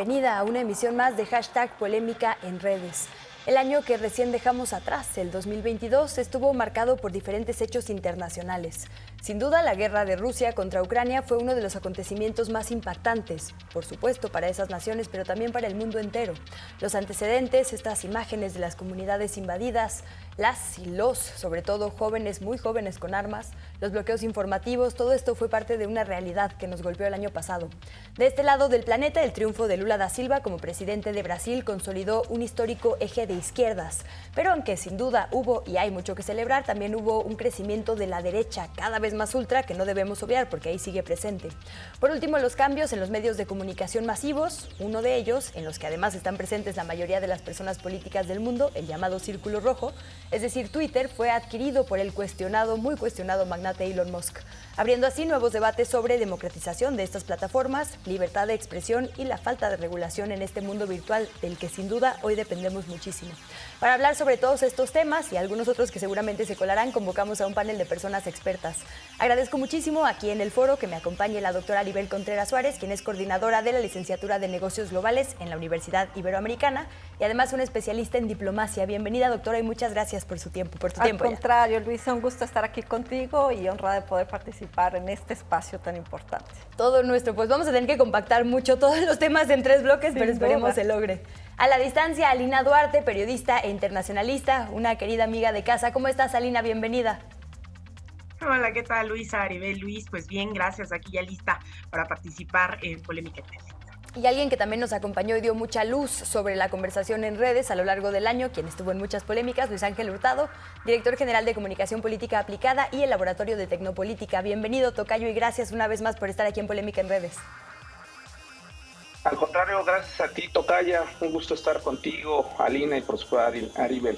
bienvenida a una emisión más de Hashtag Polémica en Redes. El año que recién dejamos atrás, el 2022, estuvo marcado por diferentes hechos internacionales. Sin duda, la guerra de Rusia contra Ucrania fue uno de los acontecimientos más impactantes, por supuesto para esas naciones, pero también para el mundo entero. Los antecedentes, estas imágenes de las comunidades invadidas, las y los, sobre todo jóvenes, muy jóvenes con armas, los bloqueos informativos, todo esto fue parte de una realidad que nos golpeó el año pasado. De este lado del planeta, el triunfo de Lula da Silva como presidente de Brasil consolidó un histórico eje de izquierdas. Pero aunque sin duda hubo y hay mucho que celebrar, también hubo un crecimiento de la derecha cada vez más ultra que no debemos obviar porque ahí sigue presente. Por último, los cambios en los medios de comunicación masivos, uno de ellos, en los que además están presentes la mayoría de las personas políticas del mundo, el llamado Círculo Rojo, es decir, Twitter, fue adquirido por el muy cuestionado magnate Elon Musk, abriendo así nuevos debates sobre democratización de estas plataformas, libertad de expresión y la falta de regulación en este mundo virtual del que sin duda hoy dependemos muchísimo. Para hablar sobre todos estos temas y algunos otros que seguramente se colarán, convocamos a un panel de personas expertas. Agradezco muchísimo aquí en el foro que me acompañe la doctora Aribel Contreras Suárez, quien es coordinadora de la licenciatura de Negocios Globales en la Universidad Iberoamericana y además una especialista en diplomacia. Bienvenida, doctora, y muchas gracias por su tiempo, por tu tiempo. Al contrario, Luisa, un gusto estar aquí contigo y honrada de poder participar en este espacio tan importante. Todo nuestro, pues vamos a tener que compactar mucho todos los temas en 3 bloques, pero esperemos se logre. A la distancia, Alina Duarte, periodista e internacionalista, una querida amiga de casa. ¿Cómo estás, Alina? Bienvenida. Hola, ¿qué tal, Luisa, Aribel, Luis? Pues bien, gracias, aquí ya lista para participar en Polémica en Redes. Y alguien que también nos acompañó y dio mucha luz sobre la conversación en redes a lo largo del año, quien estuvo en muchas polémicas, Luis Ángel Hurtado, director general de Comunicación Política Aplicada y el Laboratorio de Tecnopolítica. Bienvenido, tocayo, y gracias una vez más por estar aquí en Polémica en Redes. Al contrario, gracias a ti, tocaya. Un gusto estar contigo, Alina, y por supuesto Aribel.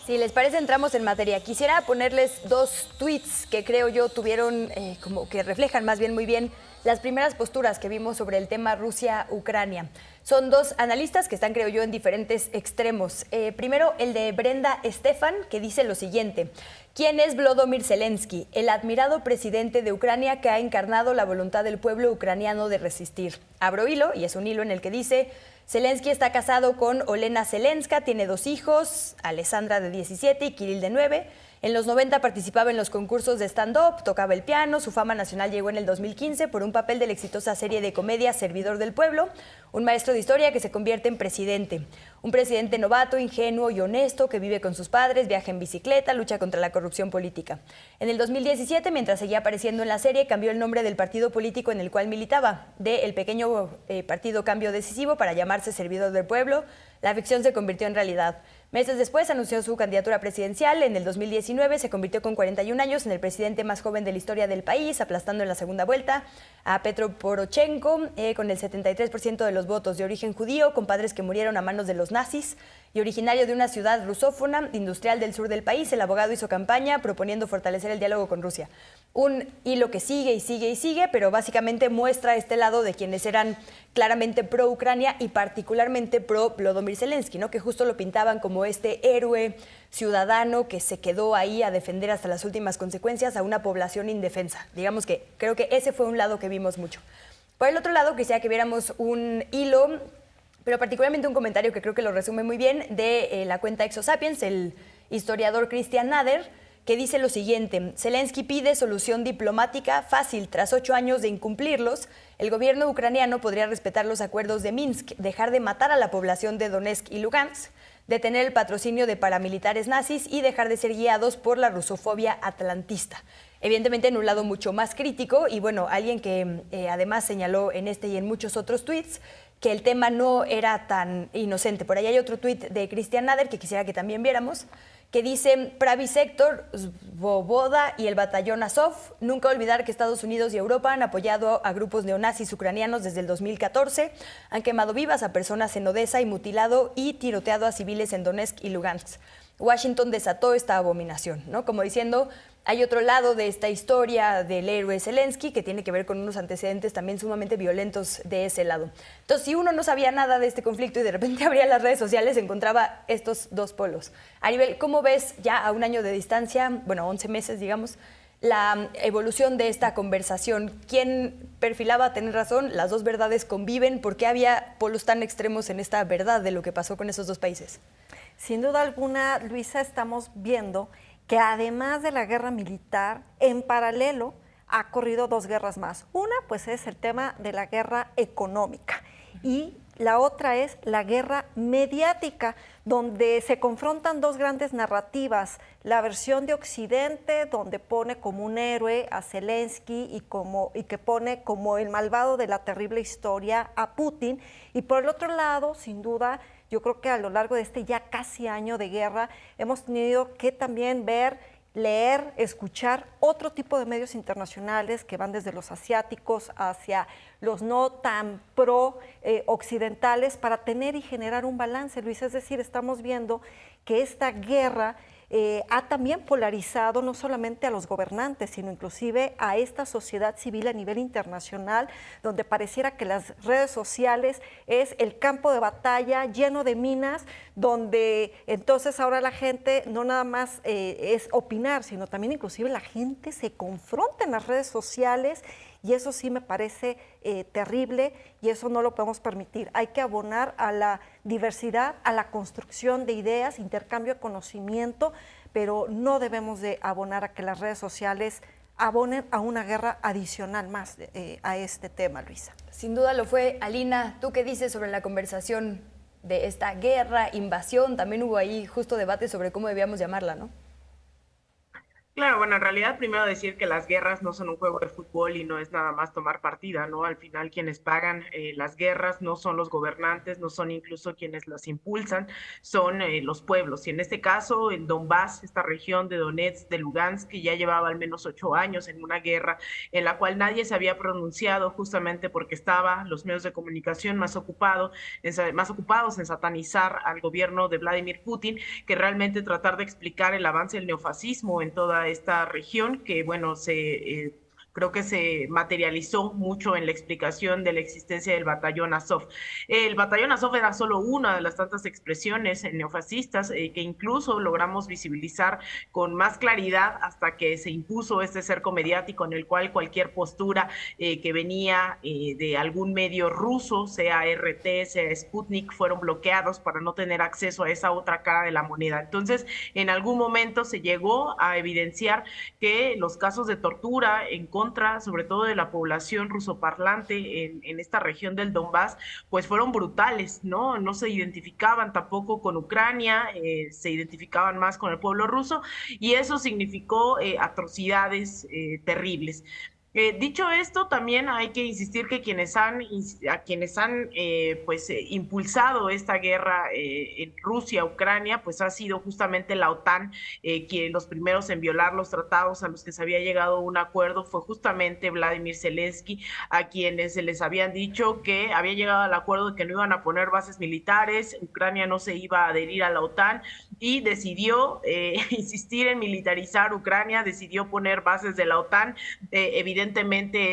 Si les parece, entramos en materia. Quisiera ponerles 2 tweets que creo yo tuvieron, como que reflejan más bien muy bien las primeras posturas que vimos sobre el tema Rusia-Ucrania. Son 2 analistas que están, creo yo, en diferentes extremos. Primero, el de Brenda Estefan, que dice lo siguiente: ¿quién es Volodymyr Zelensky? El admirado presidente de Ucrania que ha encarnado la voluntad del pueblo ucraniano de resistir. Abro hilo, y es un hilo en el que dice: Zelensky está casado con Olena Zelenska, tiene 2 hijos, Alessandra de 17 y Kirill de 9. En los 90 participaba en los concursos de stand-up, tocaba el piano, su fama nacional llegó en el 2015 por un papel de la exitosa serie de comedia Servidor del Pueblo, un maestro de historia que se convierte en presidente. Un presidente novato, ingenuo y honesto que vive con sus padres, viaja en bicicleta, lucha contra la corrupción política. En el 2017, mientras seguía apareciendo en la serie, cambió el nombre del partido político en el cual militaba, de el pequeño partido Cambio Decisivo para llamarse Servidor del Pueblo. La ficción se convirtió en realidad. Meses después anunció su candidatura presidencial. En el 2019 se convirtió con 41 años en el presidente más joven de la historia del país, aplastando en la segunda vuelta a Petro Poroshenko con el 73% de los votos. De origen judío, con padres que murieron a manos de los nazis y originario de una ciudad rusófona, industrial del sur del país, el abogado hizo campaña proponiendo fortalecer el diálogo con Rusia. Un hilo que sigue y sigue y sigue, pero básicamente muestra este lado de quienes eran claramente pro-Ucrania y particularmente pro-Volodymyr Zelensky, ¿no? Que justo lo pintaban como este héroe ciudadano que se quedó ahí a defender hasta las últimas consecuencias a una población indefensa. Digamos que creo que ese fue un lado que vimos mucho. Por el otro lado, quisiera que viéramos un hilo, pero particularmente un comentario que creo que lo resume muy bien, de la cuenta Exosapiens, el historiador Christian Nader, que dice lo siguiente: Zelensky pide solución diplomática fácil. Tras 8 años de incumplirlos, el gobierno ucraniano podría respetar los acuerdos de Minsk, dejar de matar a la población de Donetsk y Lugansk, detener el patrocinio de paramilitares nazis y dejar de ser guiados por la rusofobia atlantista. Evidentemente en un lado mucho más crítico, y bueno, alguien que además señaló en este y en muchos otros tweets que el tema no era tan inocente. Por ahí hay otro tweet de Christian Nader que quisiera que también viéramos, que dice: Pravi Sector, Svoboda y el batallón Azov, nunca olvidar que Estados Unidos y Europa han apoyado a grupos neonazis ucranianos desde el 2014, han quemado vivas a personas en Odessa y mutilado y tiroteado a civiles en Donetsk y Lugansk. Washington desató esta abominación, ¿no? Como diciendo, hay otro lado de esta historia del héroe Zelensky que tiene que ver con unos antecedentes también sumamente violentos de ese lado. Entonces, si uno no sabía nada de este conflicto y de repente abría las redes sociales, encontraba estos 2 polos. Aribel, ¿cómo ves ya a un año de distancia, bueno, 11 meses, digamos, la evolución de esta conversación. ¿Quién perfilaba tener razón? ¿Las dos verdades conviven? ¿Por qué había polos tan extremos en esta verdad de lo que pasó con esos dos países? Sin duda alguna, Luisa, estamos viendo que además de la guerra militar, en paralelo ha corrido dos guerras más. Una, pues, es el tema de la guerra económica y la otra es la guerra mediática, donde se confrontan dos grandes narrativas. La versión de Occidente, donde pone como un héroe a Zelensky y que pone como el malvado de la terrible historia a Putin. Y por el otro lado, sin duda, yo creo que a lo largo de este ya casi año de guerra hemos tenido que también ver, leer, escuchar otro tipo de medios internacionales que van desde los asiáticos hacia los no tan pro-occidentales para tener y generar un balance, Luis. Es decir, estamos viendo que esta guerra ha también polarizado no solamente a los gobernantes, sino inclusive a esta sociedad civil a nivel internacional, donde pareciera que las redes sociales es el campo de batalla lleno de minas, donde entonces ahora la gente no nada más es opinar, sino también inclusive la gente se confronta en las redes sociales. Y eso sí me parece terrible y eso no lo podemos permitir. Hay que abonar a la diversidad, a la construcción de ideas, intercambio de conocimiento, pero no debemos de abonar a que las redes sociales abonen a una guerra adicional más a este tema, Luisa. Sin duda lo fue. Alina, ¿tú qué dices sobre la conversación de esta guerra, invasión? También hubo ahí justo debate sobre cómo debíamos llamarla, ¿no? Claro, bueno, en realidad primero decir que las guerras no son un juego de fútbol y no es nada más tomar partida, ¿no? Al final quienes pagan las guerras no son los gobernantes, no son incluso quienes las impulsan, son los pueblos. Y en este caso, el Donbass, esta región de Donetsk, de Lugansk, que ya llevaba al menos 8 años en una guerra en la cual nadie se había pronunciado justamente porque estaban los medios de comunicación más ocupados en satanizar al gobierno de Vladimir Putin, que realmente tratar de explicar el avance del neofascismo en toda esta región, que bueno, creo que se materializó mucho en la explicación de la existencia del batallón Azov. El batallón Azov era solo una de las tantas expresiones neofascistas que incluso logramos visibilizar con más claridad hasta que se impuso este cerco mediático en el cual cualquier postura que venía de algún medio ruso, sea RT, sea Sputnik, fueron bloqueados para no tener acceso a esa otra cara de la moneda. Entonces, en algún momento se llegó a evidenciar que los casos de tortura en contra, sobre todo de la población rusoparlante en esta región del Donbass, pues fueron brutales, ¿no? No se identificaban tampoco con Ucrania, se identificaban más con el pueblo ruso, y eso significó atrocidades terribles. Dicho esto, también hay que insistir que quienes han impulsado esta guerra en Rusia, Ucrania, pues ha sido justamente la OTAN, quien los primeros en violar los tratados a los que se había llegado a un acuerdo fue justamente Vladimir Zelensky, a quienes se les habían dicho que había llegado al acuerdo de que no iban a poner bases militares, Ucrania no se iba a adherir a la OTAN y decidió insistir en militarizar Ucrania, decidió poner bases de la OTAN. Evidentemente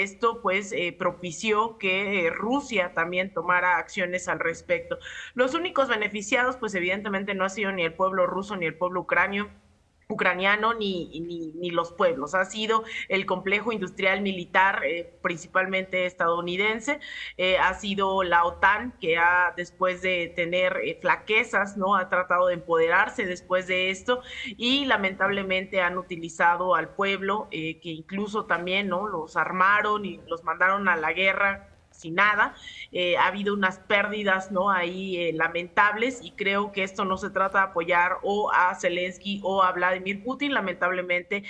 esto pues propició que Rusia también tomara acciones al respecto. Los únicos beneficiados pues evidentemente no ha sido ni el pueblo ruso ni el pueblo ucraniano ni los pueblos, ha sido el complejo industrial militar principalmente estadounidense, ha sido la OTAN que después de tener flaquezas, ¿no? Ha tratado de empoderarse después de esto y lamentablemente han utilizado al pueblo que incluso también, ¿no? Los armaron y los mandaron a la guerra sin nada. Ha habido unas pérdidas, ¿no? Ahí lamentables, y creo que esto no se trata de apoyar o a Zelensky o a Vladimir Putin. Lamentablemente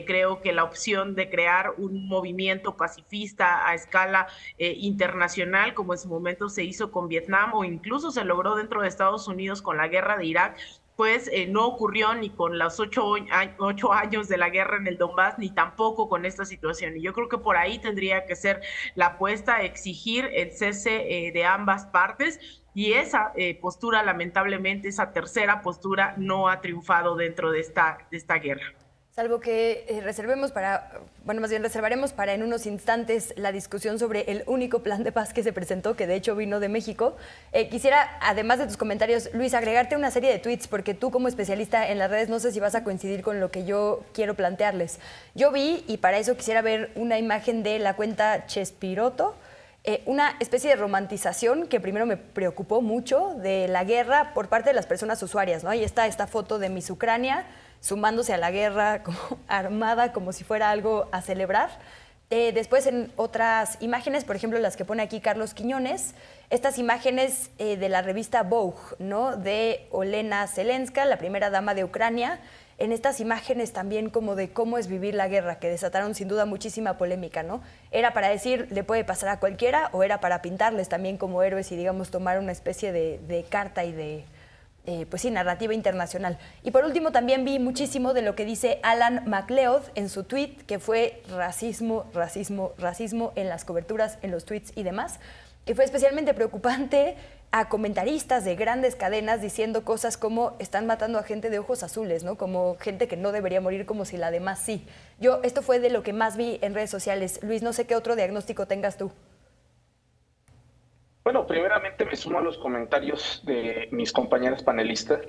creo que la opción de crear un movimiento pacifista a escala internacional, como en su momento se hizo con Vietnam o incluso se logró dentro de Estados Unidos con la guerra de Irak, pues no ocurrió ni con los 8 años de la guerra en el Donbass, ni tampoco con esta situación. Y yo creo que por ahí tendría que ser la apuesta, exigir el cese de ambas partes, y esa postura, lamentablemente, esa tercera postura no ha triunfado dentro de esta guerra. Salvo que reservaremos para en unos instantes la discusión sobre el único plan de paz que se presentó, que de hecho vino de México. Quisiera, además de tus comentarios, Luis, agregarte una serie de tweets, porque tú como especialista en las redes no sé si vas a coincidir con lo que yo quiero plantearles. Yo vi, y para eso quisiera ver una imagen de la cuenta Chespiroto, una especie de romantización que primero me preocupó mucho de la guerra por parte de las personas usuarias, ¿no? Ahí está esta foto de Miss Ucrania sumándose a la guerra como armada, como si fuera algo a celebrar. Después en otras imágenes, por ejemplo las que pone aquí Carlos Quiñones, estas imágenes de la revista Vogue, ¿no? De Olena Zelenska, la primera dama de Ucrania, en estas imágenes también como de cómo es vivir la guerra, que desataron sin duda muchísima polémica, ¿no? ¿Era para decir le puede pasar a cualquiera o era para pintarles también como héroes y digamos tomar una especie de carta y de pues sí, narrativa internacional? Y por último también vi muchísimo de lo que dice Alan MacLeod en su tweet, que fue racismo, racismo, racismo en las coberturas, en los tweets y demás, que fue especialmente preocupante a comentaristas de grandes cadenas diciendo cosas como están matando a gente de ojos azules, ¿no? Como gente que no debería morir, como si la demás sí. Esto fue de lo que más vi en redes sociales. Luis, no sé qué otro diagnóstico tengas tú. Bueno, primeramente me sumo a los comentarios de mis compañeras panelistas.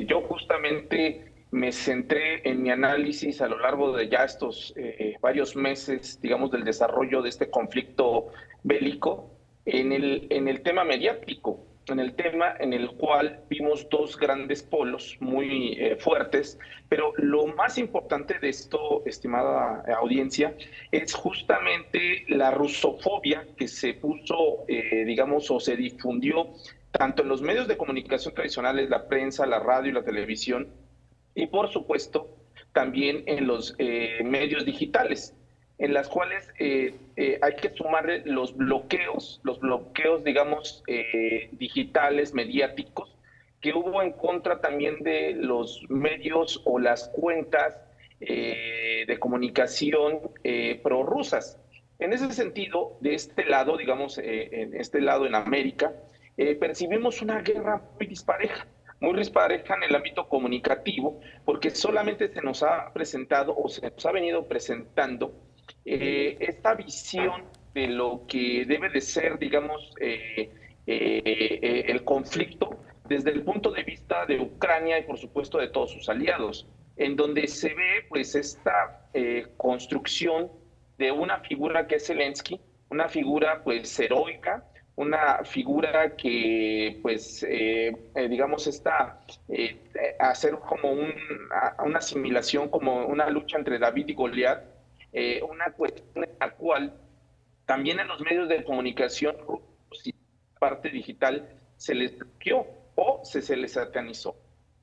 Yo justamente me centré en mi análisis a lo largo de ya estos varios meses, digamos, del desarrollo de este conflicto bélico en el tema mediático, en el tema en el cual vimos dos grandes polos muy fuertes, pero lo más importante de esto, estimada audiencia, es justamente la rusofobia que se puso, digamos, o se difundió tanto en los medios de comunicación tradicionales, la prensa, la radio y la televisión, y por supuesto también en los medios digitales, en las cuales hay que sumarle los bloqueos, digamos, digitales, mediáticos, que hubo en contra también de los medios o las cuentas de comunicación prorrusas. En ese sentido, de este lado, digamos, en América, percibimos una guerra muy dispareja en el ámbito comunicativo, porque solamente se nos ha presentado o se nos ha venido presentando esta visión de lo que debe de ser, digamos, el conflicto desde el punto de vista de Ucrania y por supuesto de todos sus aliados, en donde se ve pues esta construcción de una figura que es Zelensky, una figura pues heroica, una figura que pues digamos está hacer como una asimilación, como una lucha entre David y Goliat, una cuestión en la cual también en los medios de comunicación parte digital se les bloqueó o se les satanizó.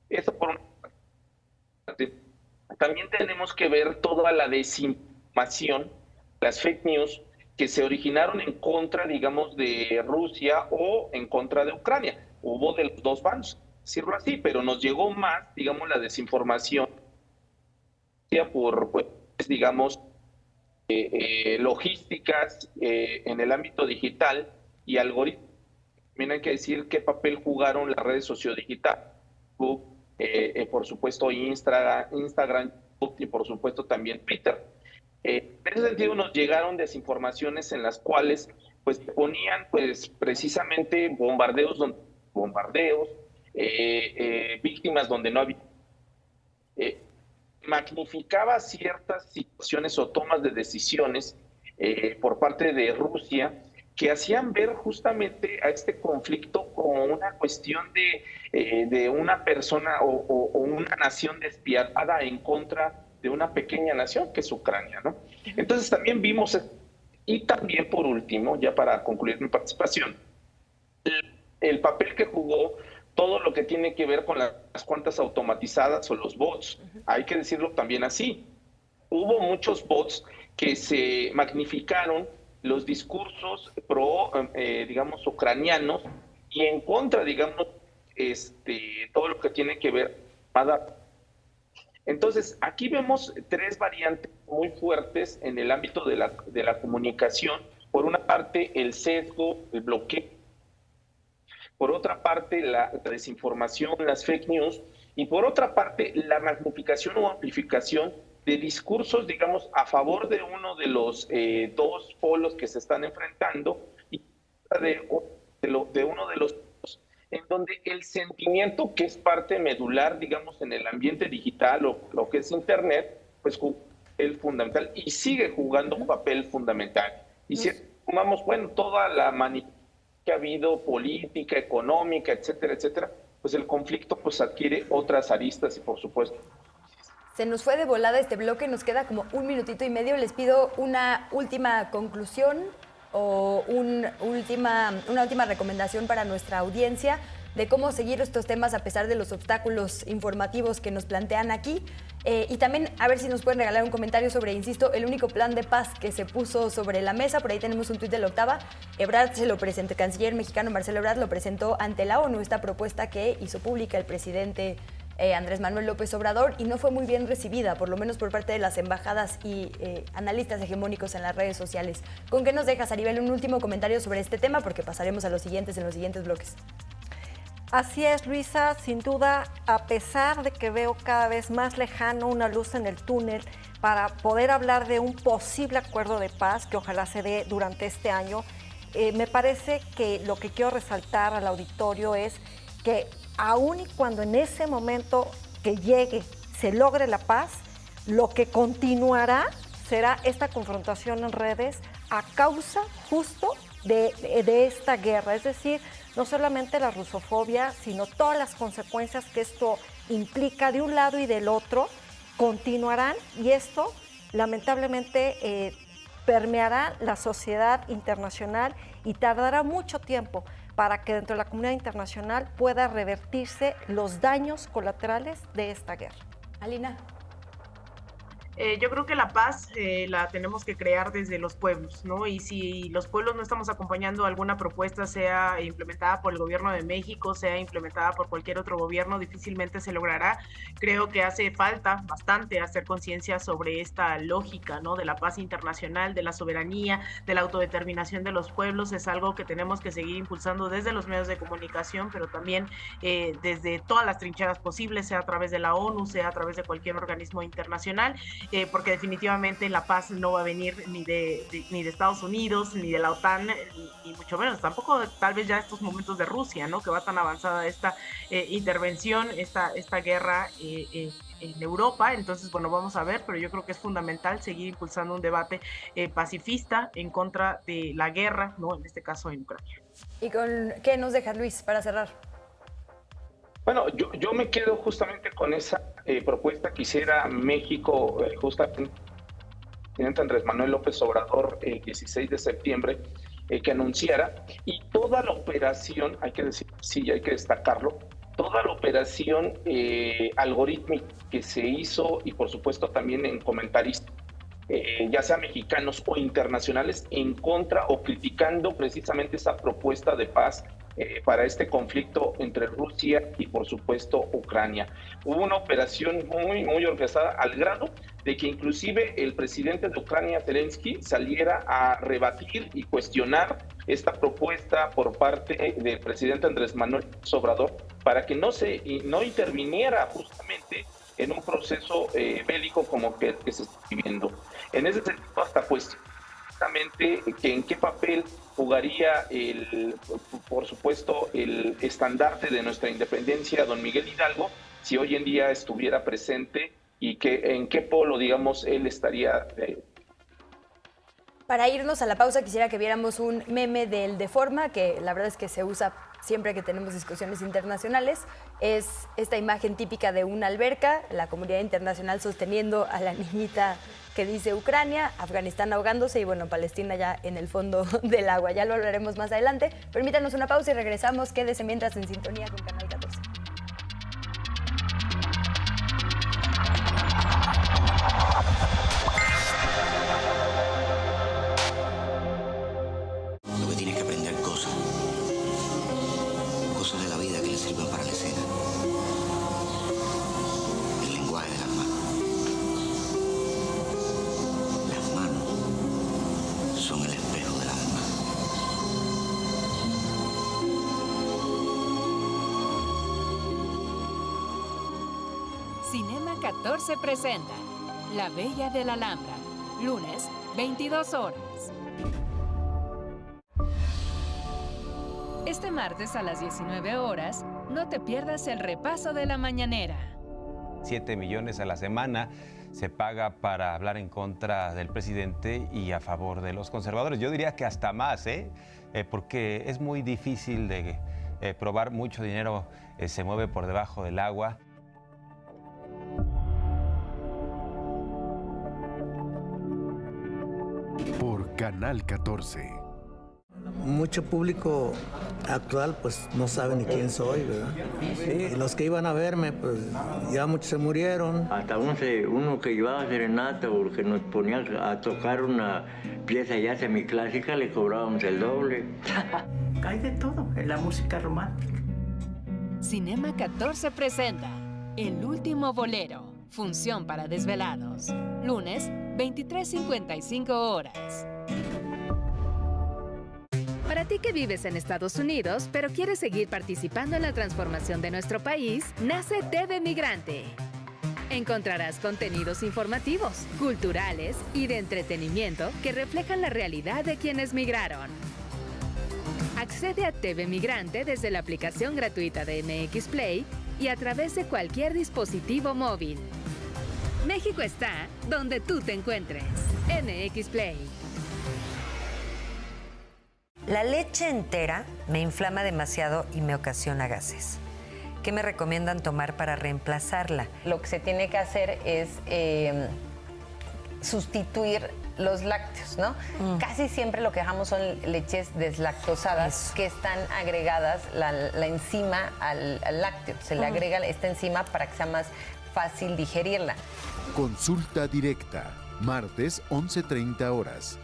Eso por una parte. También tenemos que ver toda la desinformación, las fake news que se originaron en contra, digamos, de Rusia o en contra de Ucrania. Hubo de los dos bandos, decirlo así, pero nos llegó más, digamos, la desinformación por, pues, digamos, logísticas en el ámbito digital y algoritmos. También hay que decir qué papel jugaron las redes sociodigitales, por supuesto Instagram y por supuesto también Twitter. En ese sentido nos llegaron desinformaciones en las cuales pues ponían pues precisamente bombardeos, víctimas donde no había, magnificaba ciertas situaciones o tomas de decisiones por parte de Rusia que hacían ver justamente a este conflicto como una cuestión de una persona o una nación despiadada en contra de una pequeña nación que es Ucrania, ¿no? Entonces también vimos, y también por último, ya para concluir mi participación, el papel que jugó todo lo que tiene que ver con las cuentas automatizadas o los bots. Hay que decirlo también así. Hubo muchos bots que se magnificaron los discursos digamos, ucranianos y en contra, digamos, todo lo que tiene que ver. Entonces, aquí vemos tres variantes muy fuertes en el ámbito de la comunicación. Por una parte, el sesgo, el bloqueo. Por otra parte, la desinformación, las fake news. y por otra parte, la magnificación o amplificación de discursos, digamos, a favor de uno de los dos polos que se están enfrentando y de uno de los en donde el sentimiento, que es parte medular, digamos, en el ambiente digital o lo que es Internet, pues juega un papel fundamental y sigue jugando un papel fundamental. Y si tomamos, bueno, toda la manipulación que ha habido, política, económica, etcétera, etcétera, pues el conflicto pues adquiere otras aristas y por supuesto. Se nos fue de volada este bloque, nos queda como un minutito y medio. Les pido una última conclusión o una última recomendación para nuestra audiencia de cómo seguir estos temas a pesar de los obstáculos informativos que nos plantean aquí. Y también a ver si nos pueden regalar un comentario sobre, insisto, el único plan de paz que se puso sobre la mesa. Por ahí tenemos un tuit de La Octava. Ebrard se lo presentó, el canciller mexicano Marcelo Ebrard lo presentó ante la ONU, esta propuesta que hizo pública el presidente Andrés Manuel López Obrador, y no fue muy bien recibida, por lo menos por parte de las embajadas y analistas hegemónicos en las redes sociales. ¿Con qué nos dejas, Aribel, un último comentario sobre este tema? Porque pasaremos a los siguientes en los siguientes bloques. Así es, Luisa, sin duda, a pesar de que veo cada vez más lejano una luz en el túnel para poder hablar de un posible acuerdo de paz que ojalá se dé durante este año, me parece que lo que quiero resaltar al auditorio es que aún y cuando en ese momento que llegue se logre la paz, lo que continuará será esta confrontación en redes a causa justo de esta guerra. Es decir, no solamente la rusofobia, sino todas las consecuencias que esto implica de un lado y del otro continuarán, y esto lamentablemente permeará la sociedad internacional y tardará mucho tiempo para que dentro de la comunidad internacional pueda revertirse los daños colaterales de esta guerra. Alina. Yo creo que la paz la tenemos que crear desde los pueblos, ¿no? Y si los pueblos no estamos acompañando alguna propuesta, sea implementada por el gobierno de México, sea implementada por cualquier otro gobierno, difícilmente se logrará. Creo que hace falta bastante hacer conciencia sobre esta lógica, ¿no? De la paz internacional, de la soberanía, de la autodeterminación de los pueblos. Es algo que tenemos que seguir impulsando desde los medios de comunicación, pero también desde todas las trincheras posibles, sea a través de la ONU, sea a través de cualquier organismo internacional. Porque definitivamente la paz no va a venir ni de Estados Unidos, ni de la OTAN, ni mucho menos, tampoco tal vez ya estos momentos de Rusia, ¿no? Que va tan avanzada esta intervención, esta guerra en Europa. Entonces, bueno, vamos a ver, pero yo creo que es fundamental seguir impulsando un debate pacifista en contra de la guerra, ¿no? En este caso en Ucrania. ¿Y con qué nos deja, Luis, para cerrar? Bueno, yo me quedo justamente con esa propuesta que hiciera México, justamente el presidente Andrés Manuel López Obrador el 16 de septiembre, que anunciara, y toda la operación, hay que decir, sí, hay que destacarlo, toda la operación algorítmica que se hizo, y por supuesto también en comentaristas, ya sea mexicanos o internacionales, en contra o criticando precisamente esa propuesta de paz para este conflicto entre Rusia y por supuesto Ucrania. Hubo una operación muy orquestada, al grado de que inclusive el presidente de Ucrania, Zelensky, saliera a rebatir y cuestionar esta propuesta por parte del presidente Andrés Manuel López Obrador para que no interviniera justamente en un proceso bélico como que se está viviendo. En ese sentido, hasta cuestionar que en qué papel jugaría por supuesto el estandarte de nuestra independencia, don Miguel Hidalgo, si hoy en día estuviera presente, y que en qué polo, digamos, él estaría. Para irnos a la pausa, quisiera que viéramos un meme del Deforma, que la verdad es que se usa siempre que tenemos discusiones internacionales. Es esta imagen típica de una alberca, la comunidad internacional sosteniendo a la niñita que dice Ucrania, Afganistán ahogándose y, bueno, Palestina ya en el fondo del agua. Ya lo hablaremos más adelante. Permítanos una pausa y regresamos. Quédese mientras en sintonía con Canal 14. Lo que tienes que aprender cosas de la vida que le sirven para la escena. El lenguaje de las manos. Las manos son el espejo del alma. 14 presenta La Bella de la Alhambra, lunes, 22 horas. Este martes a las 19 horas, no te pierdas el repaso de la mañanera. 7 millones a la semana se paga para hablar en contra del presidente y a favor de los conservadores. Yo diría que hasta más, porque es muy difícil de probar. Mucho dinero se mueve por debajo del agua. Por Canal 14. Mucho público actual pues no sabe ni quién soy, ¿verdad? Y los que iban a verme pues ya muchos se murieron. Hasta uno que llevaba serenata porque nos ponía a tocar una pieza ya semiclásica le cobrábamos el doble. Hay de todo en la música romántica. Cinema 14 presenta El Último Bolero, función para desvelados, lunes 23:55 horas. Para ti que vives en Estados Unidos, pero quieres seguir participando en la transformación de nuestro país, nace TV Migrante. Encontrarás contenidos informativos, culturales y de entretenimiento que reflejan la realidad de quienes migraron. Accede a TV Migrante desde la aplicación gratuita de MX Play y a través de cualquier dispositivo móvil. México está donde tú te encuentres. MX Play. La leche entera me inflama demasiado y me ocasiona gases. ¿Qué me recomiendan tomar para reemplazarla? Lo que se tiene que hacer es sustituir los lácteos, ¿no? Casi siempre lo que dejamos son leches deslactosadas que están agregadas la enzima al lácteo. Se le agrega esta enzima para que sea más fácil digerirla. Consulta directa, martes 11:30 horas.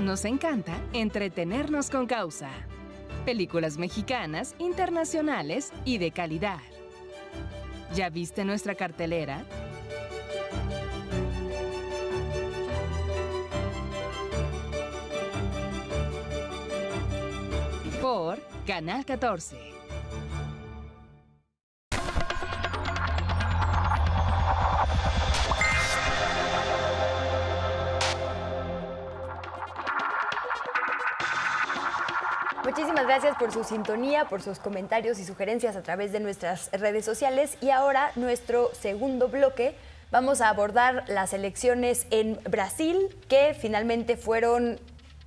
Nos encanta entretenernos con causa. Películas mexicanas, internacionales y de calidad. ¿Ya viste nuestra cartelera? Por Canal 14. Muchísimas gracias por su sintonía, por sus comentarios y sugerencias a través de nuestras redes sociales. Y ahora, nuestro segundo bloque, vamos a abordar las elecciones en Brasil, que finalmente fueron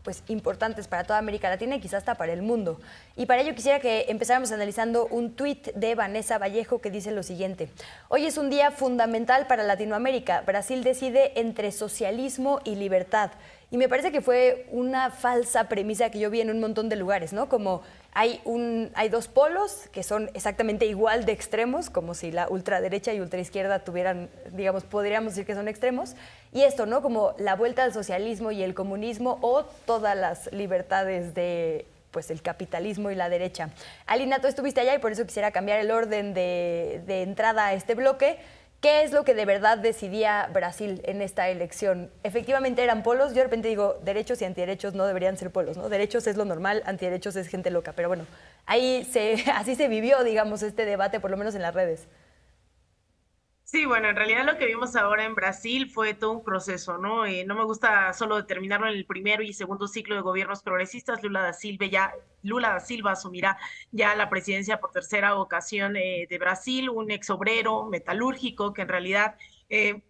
pues importantes para toda América Latina y quizás hasta para el mundo. Y para ello quisiera que empezáramos analizando un tuit de Vanessa Vallejo que dice lo siguiente: hoy es un día fundamental para Latinoamérica. Brasil decide entre socialismo y libertad. Y me parece que fue una falsa premisa que yo vi en un montón de lugares, ¿no? Como hay dos polos que son exactamente igual de extremos, como si la ultraderecha y ultraizquierda tuvieran, digamos, podríamos decir que son extremos. Y esto, ¿no? Como la vuelta al socialismo y el comunismo o todas las libertades de pues el capitalismo y la derecha. Alina, tú estuviste allá y por eso quisiera cambiar el orden de entrada a este bloque. ¿Qué es lo que de verdad decidía Brasil en esta elección? ¿Efectivamente eran polos? Yo de repente digo, derechos y antiderechos no deberían ser polos, ¿no? Derechos es lo normal, antiderechos es gente loca. Pero bueno, así se vivió, digamos, este debate, por lo menos en las redes. Sí, bueno, en realidad lo que vimos ahora en Brasil fue todo un proceso, ¿no? No me gusta solo determinarlo en el primero y segundo ciclo de gobiernos progresistas. Lula da Silva asumirá ya la presidencia por tercera ocasión de Brasil, un exobrero metalúrgico que en realidad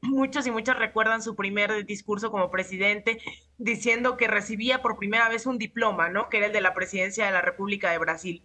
muchos y muchas recuerdan su primer discurso como presidente diciendo que recibía por primera vez un diploma, ¿no? Que era el de la presidencia de la República de Brasil.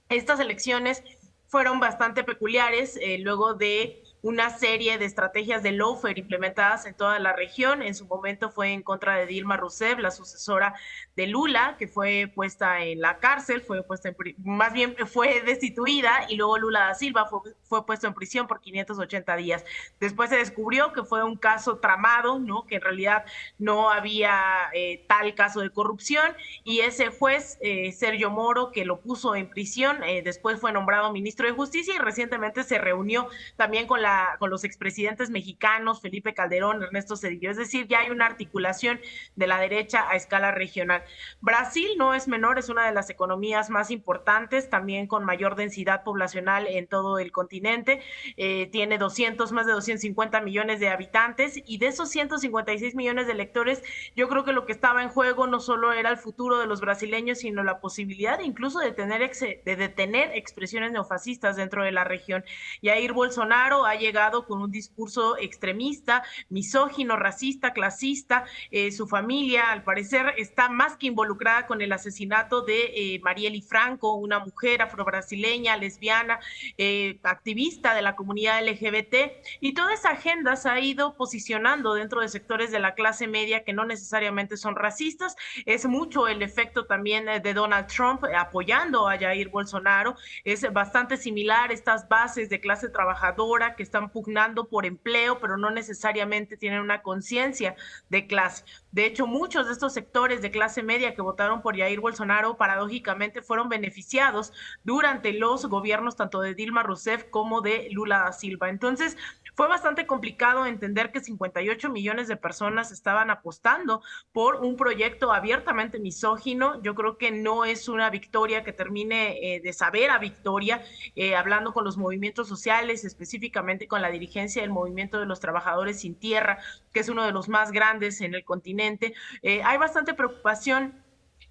Estas elecciones fueron bastante peculiares luego de una serie de estrategias de lawfare implementadas en toda la región. En su momento fue en contra de Dilma Rousseff, la sucesora de Lula, que fue puesta en la cárcel, fue destituida, y luego Lula da Silva fue puesto en prisión por 580 días. Después se descubrió que fue un caso tramado, ¿no? Que en realidad no había tal caso de corrupción, y ese juez, Sergio Moro, que lo puso en prisión, después fue nombrado ministro de Justicia y recientemente se reunió también con la con los expresidentes mexicanos, Felipe Calderón, Ernesto Zedillo. Es decir, ya hay una articulación de la derecha a escala regional. Brasil no es menor, es una de las economías más importantes, también con mayor densidad poblacional en todo el continente. Tiene más de 250 millones de habitantes, y de esos 156 millones de electores, yo creo que lo que estaba en juego no solo era el futuro de los brasileños, sino la posibilidad incluso de detener expresiones neofascistas dentro de la región. Jair Bolsonaro ha llegado con un discurso extremista, misógino, racista, clasista. Su familia, al parecer, está más que involucrada con el asesinato de Marielle Franco, una mujer afrobrasileña, lesbiana, activista de la comunidad LGBT, y toda esa agenda se ha ido posicionando dentro de sectores de la clase media que no necesariamente son racistas. Es mucho el efecto también de Donald Trump apoyando a Jair Bolsonaro. Es bastante similar estas bases de clase trabajadora que están pugnando por empleo, pero no necesariamente tienen una conciencia de clase. De hecho, muchos de estos sectores de clase media que votaron por Jair Bolsonaro, paradójicamente, fueron beneficiados durante los gobiernos tanto de Dilma Rousseff como de Lula da Silva. Entonces, fue bastante complicado entender que 58 millones de personas estaban apostando por un proyecto abiertamente misógino. Yo creo que no es una victoria que termine de saber a victoria. Hablando con los movimientos sociales, específicamente con la dirigencia del Movimiento de los Trabajadores Sin Tierra, que es uno de los más grandes en el continente, hay bastante preocupación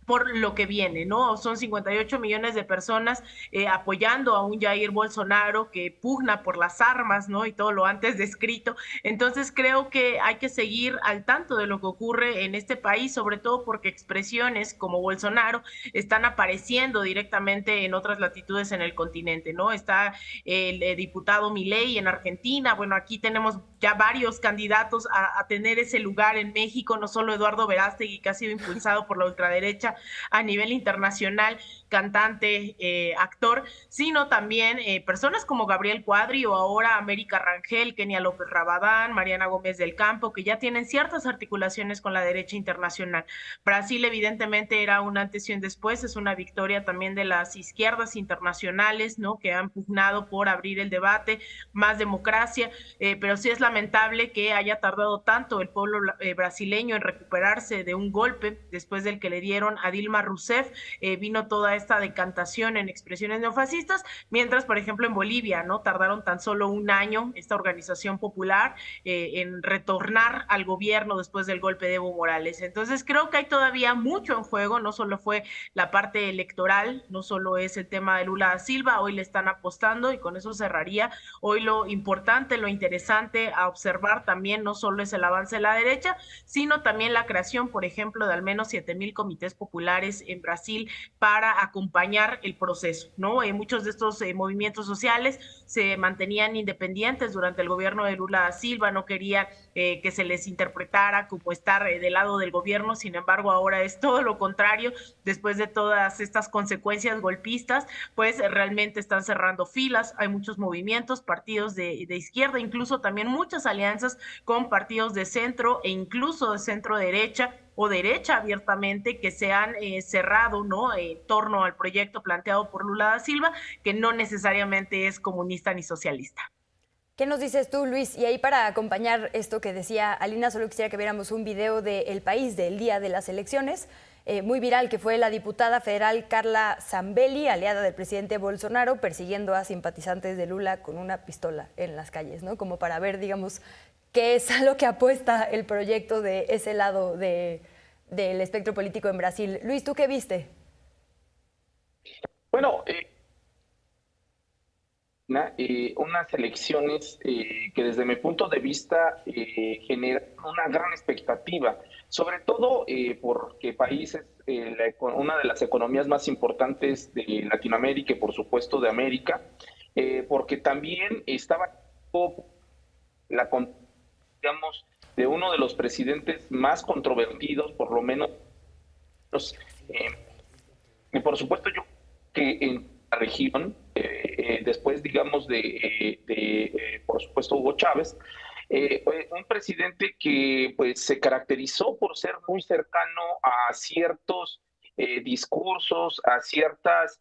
por lo que viene, ¿no? Son 58 millones de personas apoyando a un Jair Bolsonaro que pugna por las armas, ¿no? Y todo lo antes descrito. Entonces creo que hay que seguir al tanto de lo que ocurre en este país, sobre todo porque expresiones como Bolsonaro están apareciendo directamente en otras latitudes en el continente, ¿no? Está el diputado Milei en Argentina. Bueno, aquí tenemos ya varios candidatos a tener ese lugar en México, no solo Eduardo Verástegui, que ha sido impulsado por la ultraderecha a nivel internacional, cantante, actor, sino también personas como Gabriel Cuadri o ahora América Rangel, Kenia López Rabadán, Mariana Gómez del Campo, que ya tienen ciertas articulaciones con la derecha internacional. Brasil evidentemente era un antes y un después, es una victoria también de las izquierdas internacionales, ¿no? Que han pugnado por abrir el debate, más democracia, pero sí es lamentable que haya tardado tanto el pueblo brasileño en recuperarse de un golpe después del que le dieron a Dilma Rousseff. Vino toda esta decantación en expresiones neofascistas, mientras, por ejemplo, en Bolivia, ¿no? Tardaron tan solo un año esta organización popular en retornar al gobierno después del golpe de Evo Morales. Entonces, creo que hay todavía mucho en juego, no solo fue la parte electoral, no solo es el tema de Lula da Silva, hoy le están apostando, y con eso cerraría, hoy lo importante, lo interesante a observar también no solo es el avance de la derecha, sino también la creación, por ejemplo, de al menos 7,000 comités populares en Brasil para acompañar el proceso, ¿no? Muchos de estos movimientos sociales se mantenían independientes durante el gobierno de Lula da Silva, no quería que se les interpretara como estar del lado del gobierno. Sin embargo, ahora es todo lo contrario. Después de todas estas consecuencias golpistas, pues realmente están cerrando filas. Hay muchos movimientos, partidos de izquierda, incluso también muchas alianzas con partidos de centro e incluso de centro derecha o derecha abiertamente, que se han cerrado, ¿no? En torno al proyecto planteado por Lula da Silva, que no necesariamente es comunista ni socialista. ¿Qué nos dices tú, Luis? Y ahí, para acompañar esto que decía Alina, solo quisiera que viéramos un video de El País del día de las elecciones, muy viral, que fue la diputada federal Carla Zambelli, aliada del presidente Bolsonaro, persiguiendo a simpatizantes de Lula con una pistola en las calles, ¿no? Como para ver, digamos, qué es a lo que apuesta el proyecto de ese lado del espectro político en Brasil. Luis, ¿tú qué viste? Bueno, unas elecciones que desde mi punto de vista generan una gran expectativa, sobre todo porque países, una de las economías más importantes de Latinoamérica y por supuesto de América, porque también estaba digamos, de uno de los presidentes más controvertidos, por lo menos, y por supuesto yo que en la región, después, digamos, por supuesto, Hugo Chávez, un presidente que pues se caracterizó por ser muy cercano a ciertos discursos, a ciertas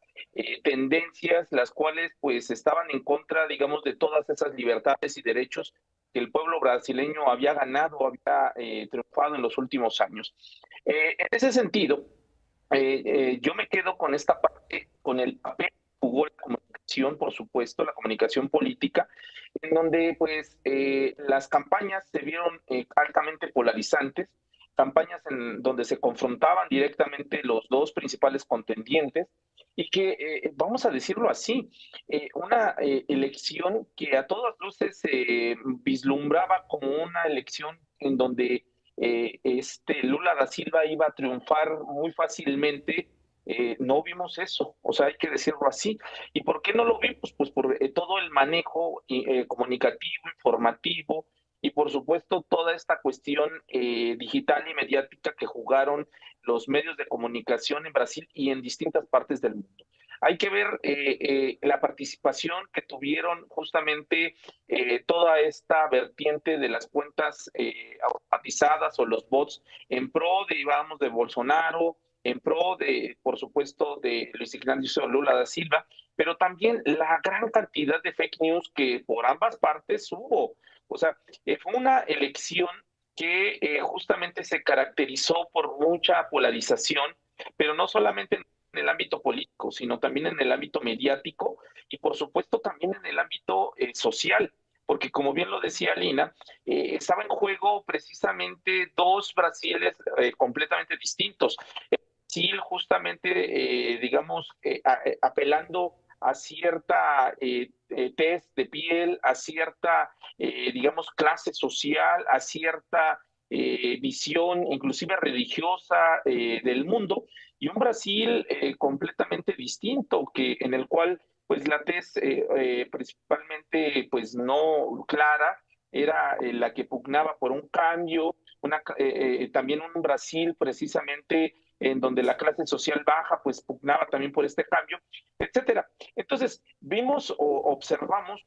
tendencias, las cuales pues estaban en contra, digamos, de todas esas libertades y derechos que el pueblo brasileño había ganado, había triunfado en los últimos años. En ese sentido, yo me quedo con esta parte, con el papel que jugó la comunicación, por supuesto, la comunicación política, en donde pues las campañas se vieron altamente polarizantes, campañas en donde se confrontaban directamente los dos principales contendientes y que, vamos a decirlo así, una elección que a todas luces se vislumbraba como una elección en donde Lula da Silva iba a triunfar muy fácilmente. No vimos eso, o sea, hay que decirlo así. ¿Y por qué no lo vimos? Pues por todo el manejo comunicativo, informativo y por supuesto toda esta cuestión digital y mediática que jugaron los medios de comunicación en Brasil y en distintas partes del mundo. Hay que ver la participación que tuvieron justamente toda esta vertiente de las cuentas automatizadas o los bots en pro, digamos, de Bolsonaro, en pro de, por supuesto, de Luis Ignacio Lula da Silva, pero también la gran cantidad de fake news que por ambas partes hubo. O sea, fue una elección que justamente se caracterizó por mucha polarización, pero no solamente en el ámbito político, sino también en el ámbito mediático y por supuesto también en el ámbito social, porque como bien lo decía Lina, estaba en juego precisamente dos Brasiles completamente distintos. Brasil justamente, digamos, apelando a cierta tez de piel, a cierta, digamos, clase social, a cierta visión inclusive religiosa del mundo, y un Brasil completamente distinto, en el cual pues la tez principalmente pues no clara era la que pugnaba por un cambio, también un Brasil precisamente en donde la clase social baja pues pugnaba también por este cambio, etcétera. Entonces vimos o observamos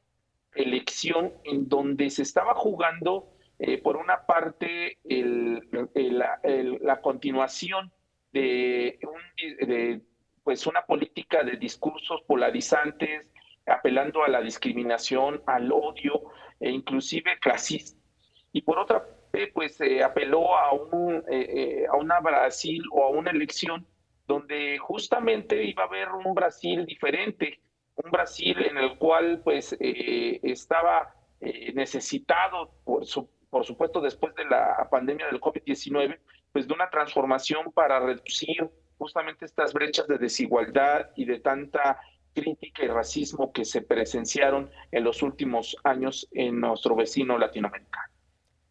elección en donde se estaba jugando por una parte la continuación de pues una política de discursos polarizantes, apelando a la discriminación, al odio e inclusive clasista. Y por otra parte, pues apeló a una Brasil o a una elección donde justamente iba a haber un Brasil diferente, un Brasil en el cual pues estaba necesitado, por supuesto, después de la pandemia del COVID-19, pues de una transformación para reducir justamente estas brechas de desigualdad y de tanta crítica y racismo que se presenciaron en los últimos años en nuestro vecino latinoamericano.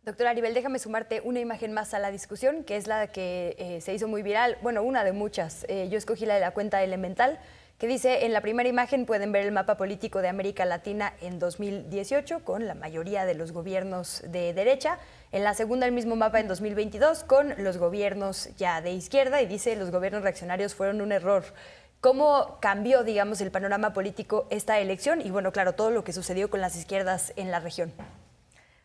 Doctora Aribel, déjame sumarte una imagen más a la discusión, que es la que se hizo muy viral, bueno, una de muchas. Yo escogí la de la cuenta Elemental, que dice, en la primera imagen pueden ver el mapa político de América Latina en 2018, con la mayoría de los gobiernos de derecha. En la segunda, el mismo mapa en 2022, con los gobiernos ya de izquierda, y dice, los gobiernos reaccionarios fueron un error. ¿Cómo cambió, digamos, el panorama político esta elección? Y bueno, claro, todo lo que sucedió con las izquierdas en la región.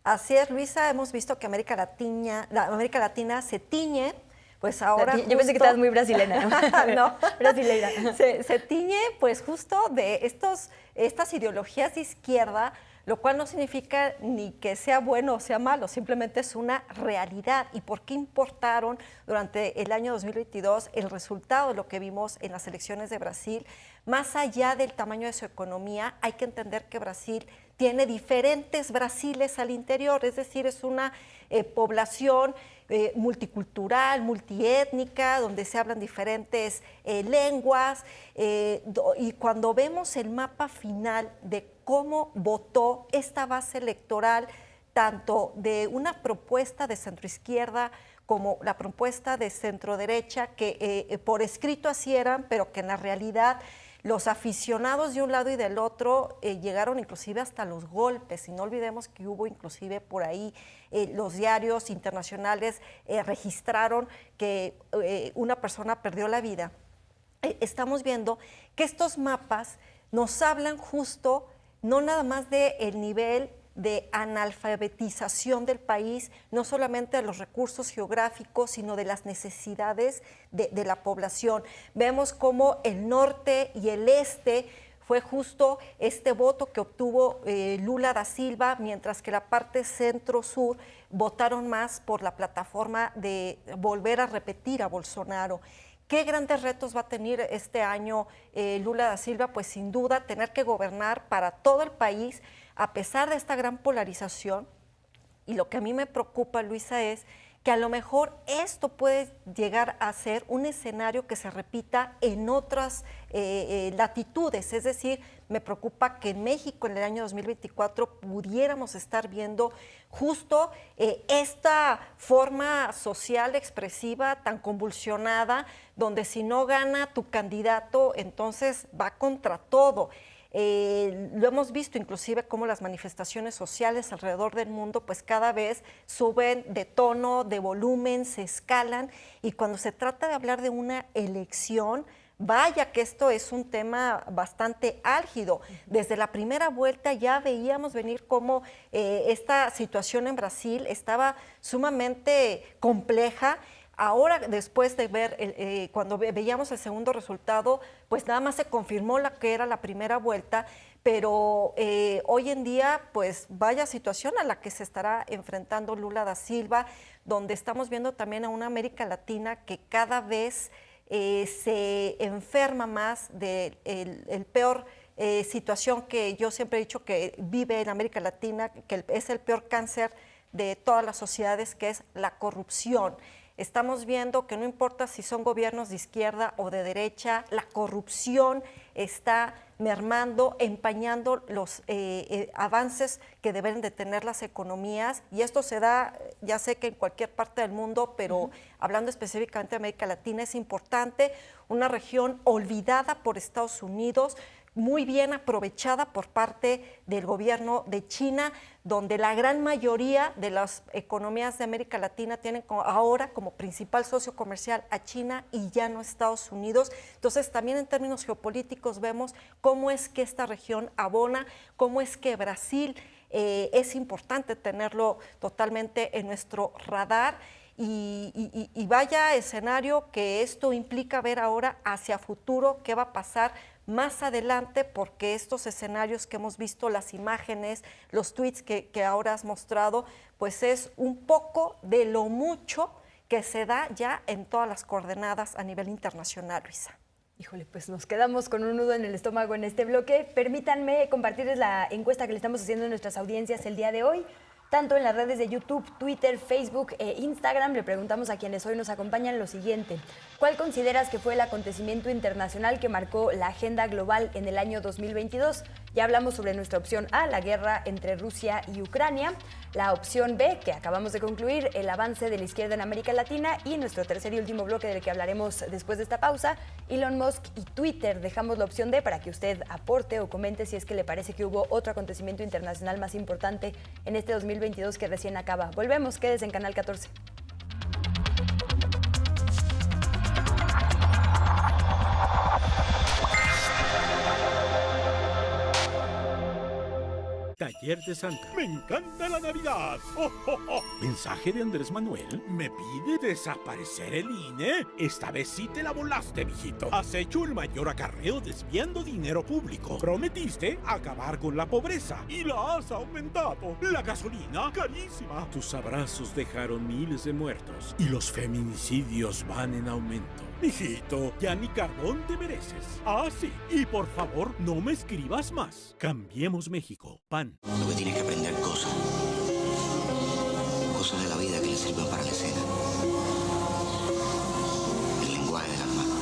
Así es, Luisa, hemos visto que América Latina se tiñe, pues ahora Yo pensé que estabas muy brasileña, ¿no? No, brasileña. Se tiñe pues justo de estas ideologías de izquierda, lo cual no significa ni que sea bueno o sea malo, simplemente es una realidad. ¿Y por qué importaron durante el año 2022 el resultado de lo que vimos en las elecciones de Brasil? Más allá del tamaño de su economía, hay que entender que Brasil tiene diferentes Brasiles al interior, es decir, es una población multicultural, multiétnica, donde se hablan diferentes lenguas, y cuando vemos el mapa final de cómo votó esta base electoral, tanto de una propuesta de centroizquierda como la propuesta de centroderecha, que por escrito así eran, pero que en la realidad los aficionados de un lado y del otro llegaron inclusive hasta los golpes, y no olvidemos que hubo inclusive por ahí los diarios internacionales registraron que una persona perdió la vida. Estamos viendo que estos mapas nos hablan justo no nada más del nivel de analfabetización del país, no solamente de los recursos geográficos, sino de las necesidades de la población. Vemos cómo el norte y el este fue justo este voto que obtuvo Lula da Silva, mientras que la parte centro-sur votaron más por la plataforma de volver a repetir a Bolsonaro. ¿Qué grandes retos va a tener este año Lula da Silva? Pues sin duda tener que gobernar para todo el país a pesar de esta gran polarización. Y lo que a mí me preocupa, Luisa, es que a lo mejor esto puede llegar a ser un escenario que se repita en otras latitudes. Es decir, me preocupa que en México en el año 2024 pudiéramos estar viendo justo esta forma social expresiva tan convulsionada, donde si no gana tu candidato, entonces va contra todo. Lo hemos visto inclusive cómo las manifestaciones sociales alrededor del mundo pues cada vez suben de tono, de volumen, se escalan, y cuando se trata de hablar de una elección, vaya que esto es un tema bastante álgido. Desde la primera vuelta ya veíamos venir cómo esta situación en Brasil estaba sumamente compleja. Ahora, después de ver, cuando veíamos el segundo resultado, pues nada más se confirmó la que era la primera vuelta, pero hoy en día, pues vaya situación a la que se estará enfrentando Lula da Silva, donde estamos viendo también a una América Latina que cada vez se enferma más de el peor situación que yo siempre he dicho que vive en América Latina, que es el peor cáncer de todas las sociedades, que es la corrupción. Estamos viendo que no importa si son gobiernos de izquierda o de derecha, la corrupción está mermando, empañando los avances que deben de tener las economías, y esto se da, ya sé que en cualquier parte del mundo, pero hablando específicamente de América Latina, es importante, una región olvidada por Estados Unidos, muy bien aprovechada por parte del gobierno de China, donde la gran mayoría de las economías de América Latina tienen ahora como principal socio comercial a China y ya no a Estados Unidos. Entonces, también en términos geopolíticos vemos cómo es que esta región abona, cómo es que Brasil es importante tenerlo totalmente en nuestro radar. Y vaya escenario que esto implica ver ahora hacia futuro qué va a pasar más adelante, porque estos escenarios que hemos visto, las imágenes, los tweets que ahora has mostrado, pues es un poco de lo mucho que se da ya en todas las coordenadas a nivel internacional, Luisa. Híjole, pues nos quedamos con un nudo en el estómago en este bloque. Permítanme compartirles la encuesta que le estamos haciendo a nuestras audiencias el día de hoy. Tanto en las redes de YouTube, Twitter, Facebook e Instagram, le preguntamos a quienes hoy nos acompañan lo siguiente. ¿Cuál consideras que fue el acontecimiento internacional que marcó la agenda global en el año 2022? Ya hablamos sobre nuestra opción A, la guerra entre Rusia y Ucrania. La opción B, que acabamos de concluir, el avance de la izquierda en América Latina. Y nuestro tercer y último bloque del que hablaremos después de esta pausa, Elon Musk y Twitter. Dejamos la opción D para que usted aporte o comente si es que le parece que hubo otro acontecimiento internacional más importante en este 2022 que recién acaba. Volvemos, quédese en Canal 14. Taller de Santa. ¡Me encanta la Navidad! ¡Oh, oh, oh! Mensaje de Andrés Manuel. ¿Me pide desaparecer el INE? Esta vez sí te la volaste, mijito. Has hecho el mayor acarreo desviando dinero público. Prometiste acabar con la pobreza y la has aumentado. La gasolina, carísima. Tus abrazos dejaron miles de muertos y los feminicidios van en aumento. Mijito, ya ni carbón te mereces. Ah, sí. Y por favor, no me escribas más. Cambiemos México. PAN. Lo que tienes que aprender cosas. Cosas de la vida que le sirven para la escena. El lenguaje de las manos.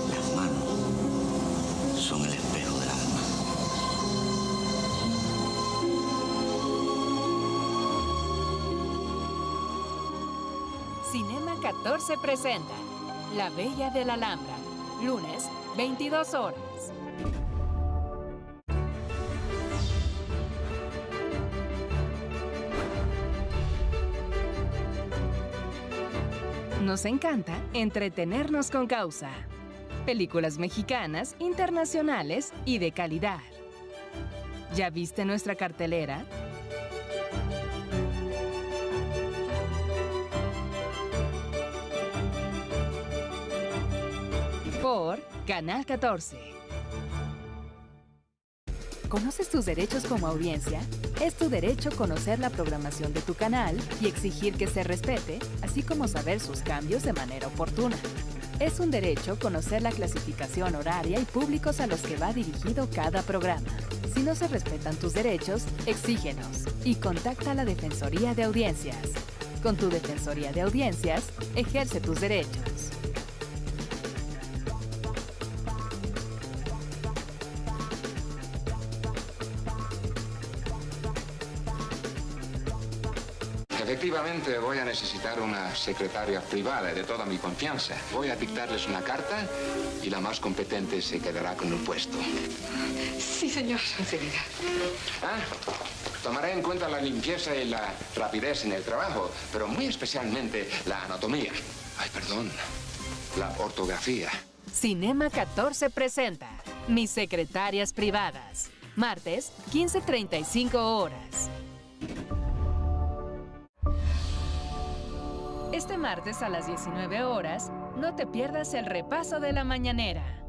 Las manos son el espejo del alma. Cinema 14 presenta La Bella de la Alhambra, lunes, 22 horas. Nos encanta entretenernos con causa. Películas mexicanas, internacionales y de calidad. ¿Ya viste nuestra cartelera? Por Canal 14. ¿Conoces tus derechos como audiencia? Es tu derecho conocer la programación de tu canal y exigir que se respete, así como saber sus cambios de manera oportuna. Es un derecho conocer la clasificación horaria y públicos a los que va dirigido cada programa. Si no se respetan tus derechos, exígenos y contacta a la Defensoría de Audiencias. Con tu Defensoría de Audiencias, ejerce tus derechos. Efectivamente, voy a necesitar una secretaria privada de toda mi confianza. Voy a dictarles una carta y la más competente se quedará con el puesto. Sí, señor. Enseguida. Tomaré en cuenta la limpieza y la rapidez en el trabajo, pero muy especialmente la anatomía. Ay, perdón, la ortografía. Cinema 14 presenta Mis secretarias privadas. Martes, 15:35 horas. Este martes a las 19 horas, no te pierdas el repaso de la mañanera.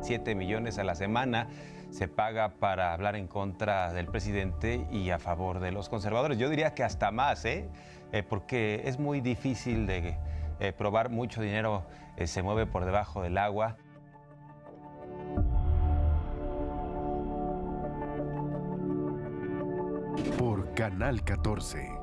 7 millones a la semana se paga para hablar en contra del presidente y a favor de los conservadores. Yo diría que hasta más, porque es muy difícil de probar. Mucho dinero se mueve por debajo del agua. Por Canal 14.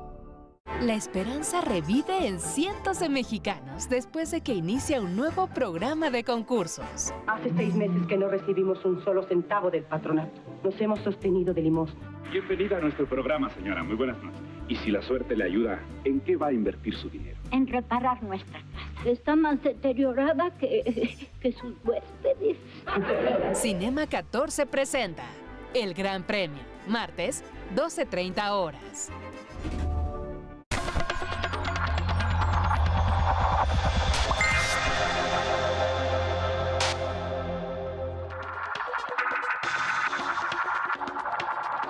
La esperanza revive en cientos de mexicanos después de que inicia un nuevo programa de concursos. Hace 6 meses que no recibimos un solo centavo del patronato. Nos hemos sostenido de limosna. Bienvenida a nuestro programa, señora. Muy buenas noches. Y si la suerte le ayuda, ¿en qué va a invertir su dinero? En reparar nuestra casa. Está más deteriorada que sus huéspedes. Cinema 14 presenta El Gran Premio. Martes, 12:30 horas.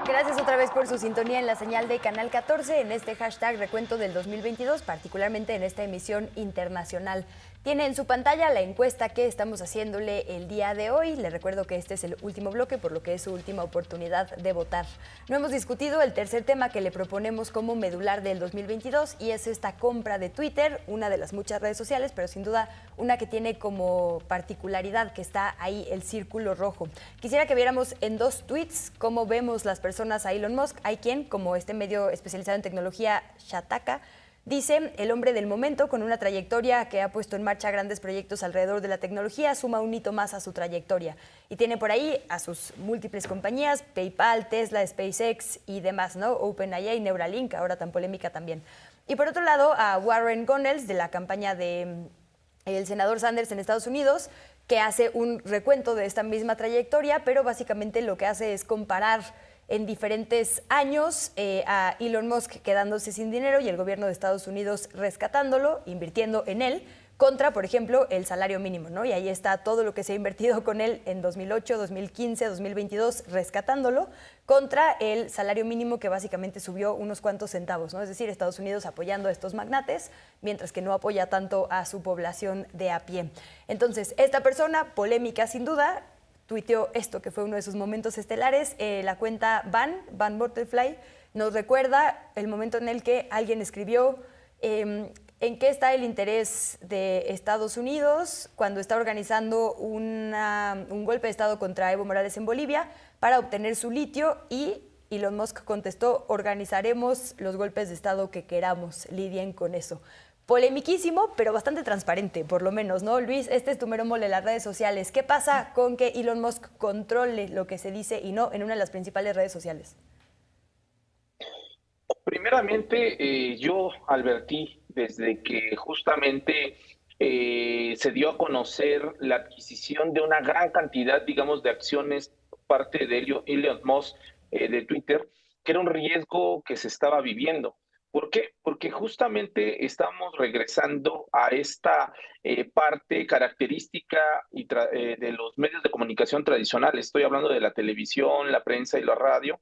Gracias otra vez por su sintonía en la señal de Canal 14 en este hashtag recuento del 2022, particularmente en esta emisión internacional. Tiene en su pantalla la encuesta que estamos haciéndole el día de hoy. Le recuerdo que este es el último bloque, por lo que es su última oportunidad de votar. No hemos discutido el tercer tema que le proponemos como medular del 2022 y es esta compra de Twitter, una de las muchas redes sociales, pero sin duda una que tiene como particularidad que está ahí el círculo rojo. Quisiera que viéramos en 2 tweets cómo vemos las personas a Elon Musk. Hay quien, como este medio especializado en tecnología, Shataka, dice: el hombre del momento, con una trayectoria que ha puesto en marcha grandes proyectos alrededor de la tecnología, suma un hito más a su trayectoria. Y tiene por ahí a sus múltiples compañías, PayPal, Tesla, SpaceX y demás, ¿no? OpenAI, Neuralink, ahora tan polémica también. Y por otro lado, a Warren Gonzalez, de la campaña del senador Sanders en Estados Unidos, que hace un recuento de esta misma trayectoria, pero básicamente lo que hace es comparar en diferentes años a Elon Musk quedándose sin dinero y el gobierno de Estados Unidos rescatándolo, invirtiendo en él, contra, por ejemplo, el salario mínimo, ¿no? Y ahí está todo lo que se ha invertido con él en 2008, 2015, 2022, rescatándolo, contra el salario mínimo que básicamente subió unos cuantos centavos, ¿no? Es decir, Estados Unidos apoyando a estos magnates, mientras que no apoya tanto a su población de a pie. Entonces, esta persona, polémica sin duda, tuiteó esto, que fue uno de sus momentos estelares. La cuenta Van Butterfly, nos recuerda el momento en el que alguien escribió en qué está el interés de Estados Unidos cuando está organizando un golpe de Estado contra Evo Morales en Bolivia para obtener su litio, y Elon Musk contestó: organizaremos los golpes de Estado que queramos, lidien con eso. Polemiquísimo, pero bastante transparente, por lo menos, ¿no? Luis, este es tu mero mole, las redes sociales. ¿Qué pasa con que Elon Musk controle lo que se dice y no en una de las principales redes sociales? Primeramente, yo advertí desde que justamente se dio a conocer la adquisición de una gran cantidad, digamos, de acciones por parte de Elon Musk de Twitter, que era un riesgo que se estaba viviendo. ¿Por qué? Porque justamente estamos regresando a esta parte característica de los medios de comunicación tradicionales. Estoy hablando de la televisión, la prensa y la radio,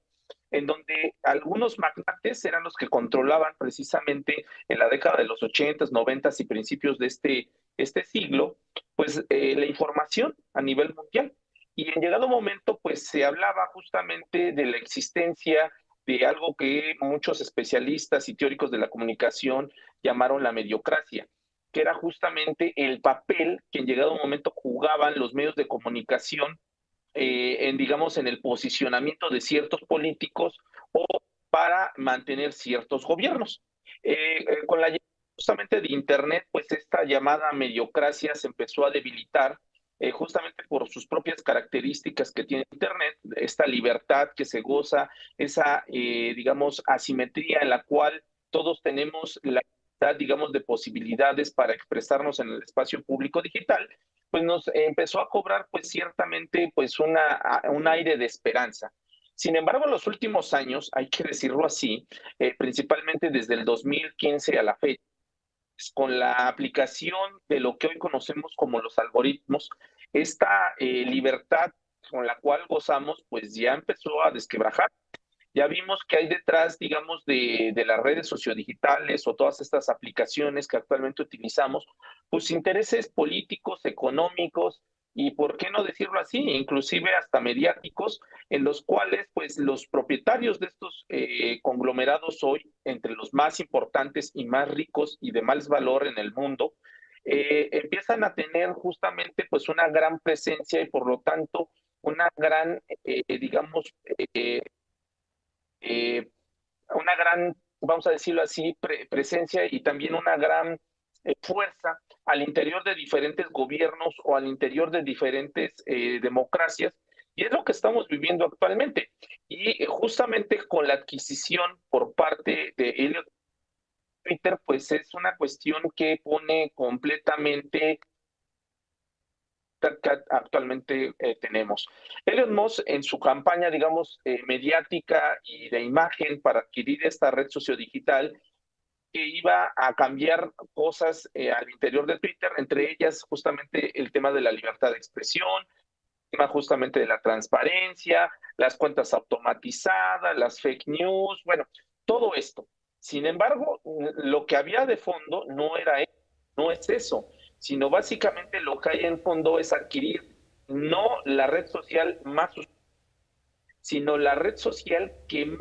en donde algunos magnates eran los que controlaban precisamente en la década de los 80s, 90s y principios de este siglo, pues la información a nivel mundial. Y en llegado momento, pues se hablaba justamente de la existencia de algo que muchos especialistas y teóricos de la comunicación llamaron la mediocracia, que era justamente el papel que en llegado momento jugaban los medios de comunicación digamos, en el posicionamiento de ciertos políticos o para mantener ciertos gobiernos. Con la llegada justamente de Internet, pues esta llamada mediocracia se empezó a debilitar justamente por sus propias características que tiene Internet, esta libertad que se goza, esa, digamos, asimetría en la cual todos tenemos la libertad, digamos, de posibilidades para expresarnos en el espacio público digital, pues nos empezó a cobrar, pues ciertamente, pues un aire de esperanza. Sin embargo, en los últimos años, hay que decirlo así, principalmente desde el 2015 a la fecha, con la aplicación de lo que hoy conocemos como los algoritmos, esta libertad con la cual gozamos, pues ya empezó a desquebrajar. Ya vimos que hay detrás, digamos, de las redes sociodigitales o todas estas aplicaciones que actualmente utilizamos, pues intereses políticos, económicos y, por qué no decirlo así, inclusive hasta mediáticos, en los cuales pues los propietarios de estos conglomerados hoy, entre los más importantes y más ricos y de más valor en el mundo, empiezan a tener justamente pues una gran presencia y por lo tanto una gran, digamos, una gran, vamos a decirlo así, presencia y también una gran fuerza al interior de diferentes gobiernos o al interior de diferentes democracias, y es lo que estamos viviendo actualmente. Y justamente con la adquisición por parte de Elliot Twitter, pues es una cuestión que pone completamente que actualmente tenemos. Elon Musk en su campaña, digamos, mediática y de imagen para adquirir esta red sociodigital, que iba a cambiar cosas al interior de Twitter, entre ellas justamente el tema de la libertad de expresión, el tema justamente de la transparencia, las cuentas automatizadas, las fake news, bueno, todo esto. Sin embargo, lo que había de fondo no era eso, no es eso, sino básicamente lo que hay en fondo es adquirir no la red social más, sino la red social que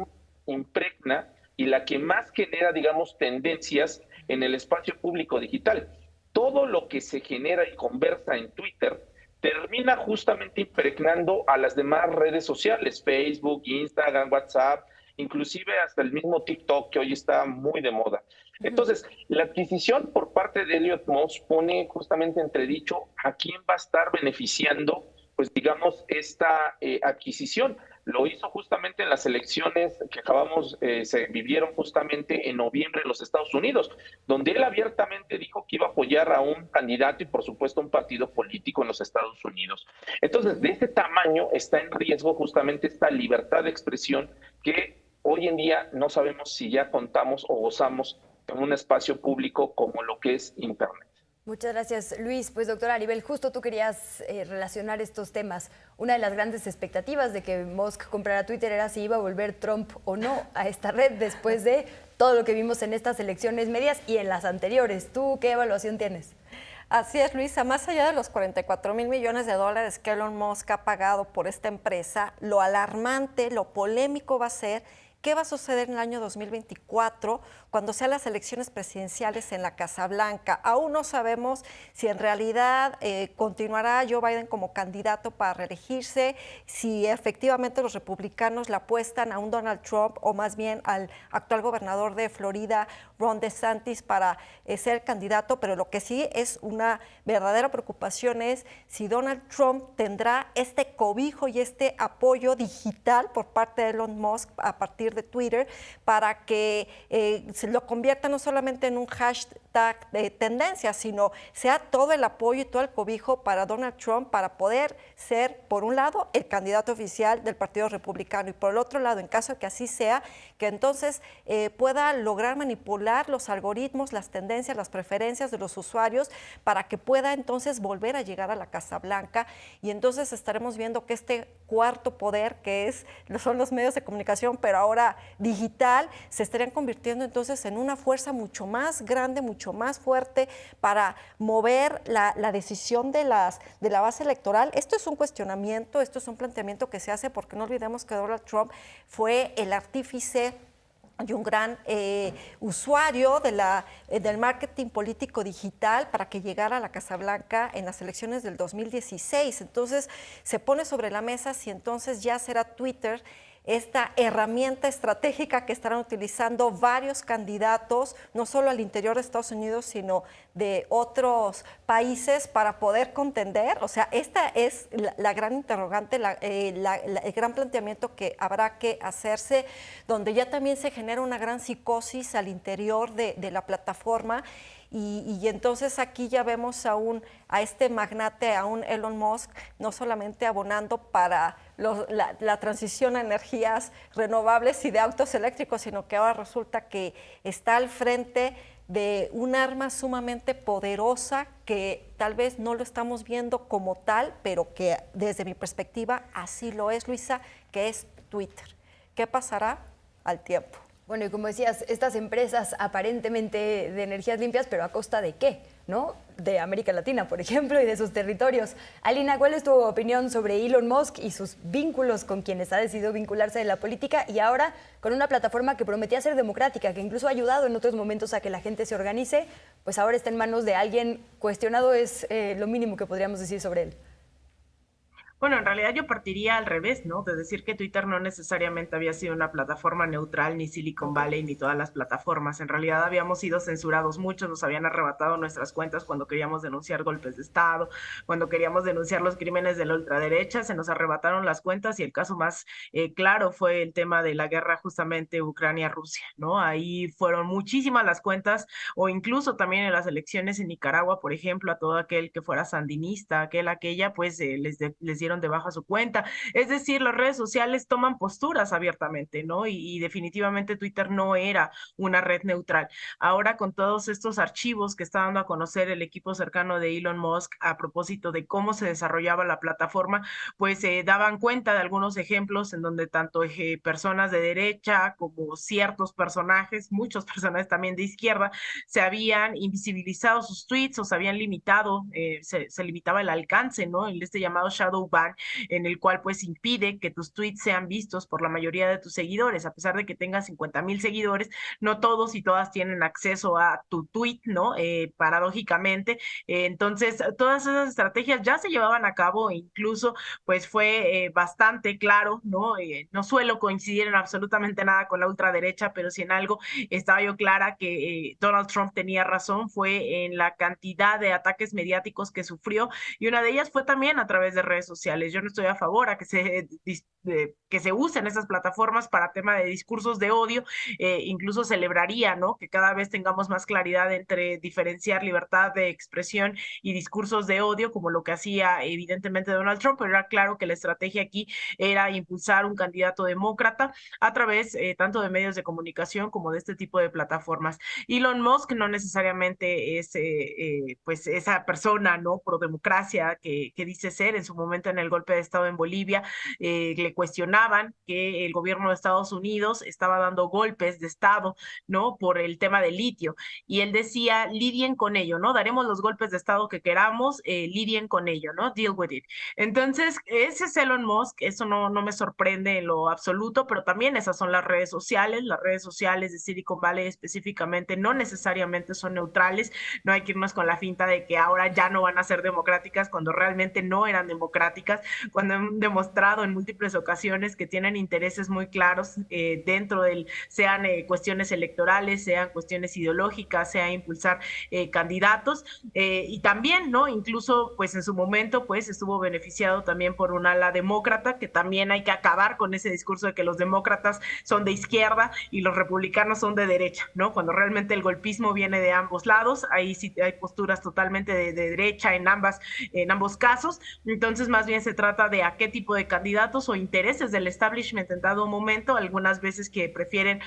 impregna y la que más genera, digamos, tendencias en el espacio público digital. Todo lo que se genera y conversa en Twitter termina justamente impregnando a las demás redes sociales, Facebook, Instagram, WhatsApp, inclusive hasta el mismo TikTok, que hoy está muy de moda. Entonces, la adquisición por parte de Elliot Musk pone justamente entredicho a quién va a estar beneficiando, pues digamos, esta adquisición. Lo hizo justamente en las elecciones que se vivieron justamente en noviembre en los Estados Unidos, donde él abiertamente dijo que iba a apoyar a un candidato y por supuesto a un partido político en los Estados Unidos. Entonces, de ese tamaño está en riesgo justamente esta libertad de expresión que hoy en día no sabemos si ya contamos o gozamos en un espacio público como lo que es Internet. Muchas gracias, Luis. Pues, doctora Aribel, justo tú querías relacionar estos temas. Una de las grandes expectativas de que Musk comprara Twitter era si iba a volver Trump o no a esta red después de todo lo que vimos en estas elecciones medias y en las anteriores. ¿Tú qué evaluación tienes? Así es, Luisa. Más allá de los 44,000 millones de dólares que Elon Musk ha pagado por esta empresa, lo alarmante, lo polémico va a ser qué va a suceder en el año 2024 cuando sean las elecciones presidenciales en la Casa Blanca. Aún no sabemos si en realidad continuará Joe Biden como candidato para reelegirse, si efectivamente los republicanos le apuestan a un Donald Trump o más bien al actual gobernador de Florida, Ron DeSantis, para ser candidato, pero lo que sí es una verdadera preocupación es si Donald Trump tendrá este cobijo y este apoyo digital por parte de Elon Musk a partir de Twitter para que se lo convierta no solamente en un hashtag de tendencia, sino sea todo el apoyo y todo el cobijo para Donald Trump para poder ser, por un lado, el candidato oficial del Partido Republicano y por el otro lado, en caso de que así sea, que entonces pueda lograr manipular los algoritmos, las tendencias, las preferencias de los usuarios para que pueda entonces volver a llegar a la Casa Blanca y entonces estaremos viendo que este cuarto poder, que son los medios de comunicación, pero ahora digital, se estarían convirtiendo entonces en una fuerza mucho más grande, mucho más fuerte para mover la decisión de la base electoral. Esto es un cuestionamiento, esto es un planteamiento que se hace porque no olvidemos que Donald Trump fue el artífice y un gran usuario del marketing político digital para que llegara a la Casa Blanca en las elecciones del 2016. Entonces se pone sobre la mesa si entonces ya será Twitter esta herramienta estratégica que estarán utilizando varios candidatos, no solo al interior de Estados Unidos, sino de otros países para poder contender. O sea, esta es la gran interrogante, el gran planteamiento que habrá que hacerse, donde ya también se genera una gran psicosis al interior de la plataforma. Y entonces aquí ya vemos a este magnate, a un Elon Musk, no solamente abonando para la transición a energías renovables y de autos eléctricos, sino que ahora resulta que está al frente de un arma sumamente poderosa que tal vez no lo estamos viendo como tal, pero que desde mi perspectiva así lo es, Luisa, que es Twitter. ¿Qué pasará al tiempo? Bueno, y como decías, estas empresas aparentemente de energías limpias, pero ¿a costa de qué? ¿No? De América Latina, por ejemplo, y de sus territorios. Alina, ¿cuál es tu opinión sobre Elon Musk y sus vínculos con quienes ha decidido vincularse de la política y ahora con una plataforma que prometía ser democrática, que incluso ha ayudado en otros momentos a que la gente se organice, pues ahora está en manos de alguien cuestionado? Es lo mínimo que podríamos decir sobre él. Bueno, en realidad yo partiría al revés, ¿no? De decir que Twitter no necesariamente había sido una plataforma neutral, ni Silicon Valley, ni todas las plataformas. En realidad habíamos sido censurados muchos, nos habían arrebatado nuestras cuentas cuando queríamos denunciar golpes de Estado, cuando queríamos denunciar los crímenes de la ultraderecha, se nos arrebataron las cuentas y el caso más claro fue el tema de la guerra justamente Ucrania-Rusia, ¿no? Ahí fueron muchísimas las cuentas, o incluso también en las elecciones en Nicaragua, por ejemplo, a todo aquel que fuera sandinista, aquella, pues les dieron de baja su cuenta. Es decir, las redes sociales toman posturas abiertamente, ¿no? Y definitivamente Twitter no era una red neutral. Ahora, con todos estos archivos que está dando a conocer el equipo cercano de Elon Musk a propósito de cómo se desarrollaba la plataforma, pues daban cuenta de algunos ejemplos en donde tanto personas de derecha como ciertos personajes, muchos personajes también de izquierda, se habían invisibilizado sus tweets o se habían limitado, se limitaba el alcance, ¿no? En este llamado shadow ban, en el cual pues impide que tus tweets sean vistos por la mayoría de tus seguidores. A pesar de que tengas 50,000 seguidores, no todos y todas tienen acceso a tu tweet, ¿no? Paradójicamente. Entonces, todas esas estrategias ya se llevaban a cabo e incluso pues fue bastante claro, ¿no? No suelo coincidir en absolutamente nada con la ultraderecha, pero si en algo estaba yo clara que Donald Trump tenía razón fue en la cantidad de ataques mediáticos que sufrió, y una de ellas fue también a través de redes sociales. Yo no estoy a favor a que se usen esas plataformas para tema de discursos de odio, incluso celebraría, ¿no? Que cada vez tengamos más claridad entre diferenciar libertad de expresión y discursos de odio, como lo que hacía evidentemente Donald Trump, pero era claro que la estrategia aquí era impulsar un candidato demócrata a través tanto de medios de comunicación como de este tipo de plataformas. Elon Musk no necesariamente es pues esa persona, ¿no? Pro democracia que dice ser. En su momento en el golpe de Estado en Bolivia, le cuestionaban que el gobierno de Estados Unidos estaba dando golpes de Estado, ¿no? Por el tema del litio. Y él decía, lidien con ello, ¿no? Daremos los golpes de Estado que queramos, lidien con ello, ¿no? Deal with it. Entonces, ese es Elon Musk, eso no me sorprende en lo absoluto, pero también esas son las redes sociales de Silicon Valley específicamente no necesariamente son neutrales, no hay que irnos con la finta de que ahora ya no van a ser democráticas cuando realmente no eran democráticas. mediáticas, cuando han demostrado en múltiples ocasiones que tienen intereses muy claros dentro del, sean cuestiones electorales, sean cuestiones ideológicas, sea impulsar candidatos, y también, ¿no? Incluso, pues en su momento, pues estuvo beneficiado también por un ala demócrata, que también hay que acabar con ese discurso de que los demócratas son de izquierda y los republicanos son de derecha, ¿no? Cuando realmente el golpismo viene de ambos lados, ahí sí hay posturas totalmente de derecha en ambos casos. Entonces más bien se trata de a qué tipo de candidatos o intereses del establishment en dado momento, algunas veces que prefieren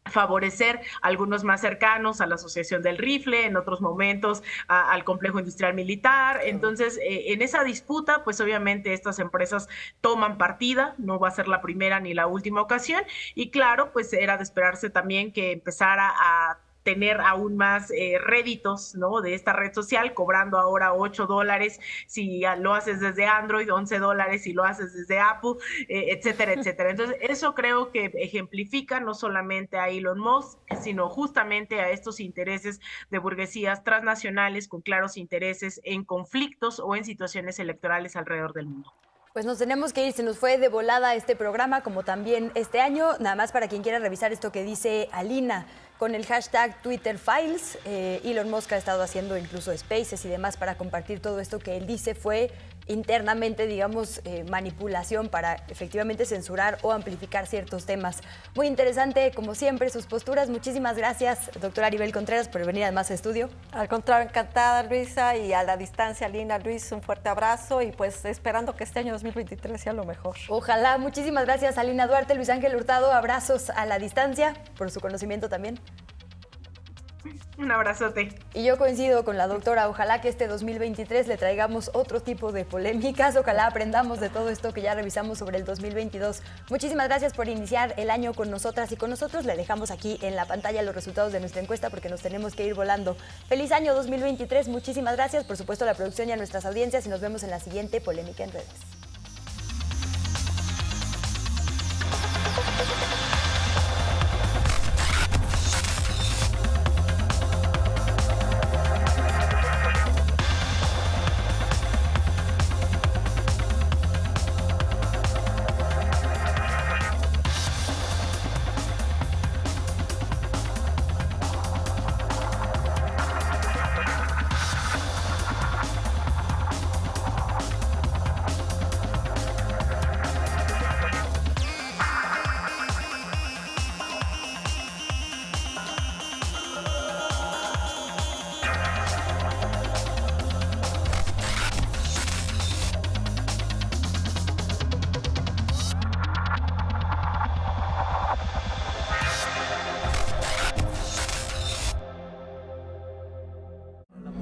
favorecer a algunos más cercanos a la Asociación del Rifle, en otros momentos al complejo industrial militar. Entonces, en esa disputa, pues obviamente estas empresas toman partida, no va a ser la primera ni la última ocasión, y claro, pues era de esperarse también que empezara a tener aún más réditos, ¿no? De esta red social, cobrando ahora $8 si lo haces desde Android, $11 si lo haces desde Apple, etcétera, etcétera. Entonces, eso creo que ejemplifica no solamente a Elon Musk, sino justamente a estos intereses de burguesías transnacionales con claros intereses en conflictos o en situaciones electorales alrededor del mundo. Pues nos tenemos que ir, se nos fue de volada este programa, como también este año. Nada más para quien quiera revisar esto que dice Alina, con el hashtag TwitterFiles. Elon Musk ha estado haciendo incluso spaces y demás para compartir todo esto que él dice fue internamente, digamos, manipulación para efectivamente censurar o amplificar ciertos temas. Muy interesante, como siempre, sus posturas. Muchísimas gracias, doctora Aribel Contreras, por venir además a estudio. Al contrario, encantada, Luisa, y a la distancia, Lina, Luis, un fuerte abrazo y pues esperando que este año 2023 sea lo mejor. Ojalá. Muchísimas gracias, Alina Duarte, Luis Ángel Hurtado. Abrazos a la distancia, por su conocimiento también. Un abrazote. Y yo coincido con la doctora, ojalá que este 2023 le traigamos otro tipo de polémicas, ojalá aprendamos de todo esto que ya revisamos sobre el 2022. Muchísimas gracias por iniciar el año con nosotras y con nosotros. Le dejamos aquí en la pantalla los resultados de nuestra encuesta porque nos tenemos que ir volando. Feliz año 2023, muchísimas gracias, por supuesto a la producción y a nuestras audiencias, y nos vemos en la siguiente Polémica en Redes.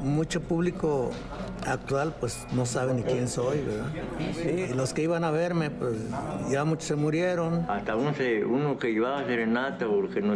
Mucho público actual pues no sabe ni quién soy, ¿verdad? Sí. Y los que iban a verme pues ya muchos se murieron. Hasta uno que llevaba serenata porque no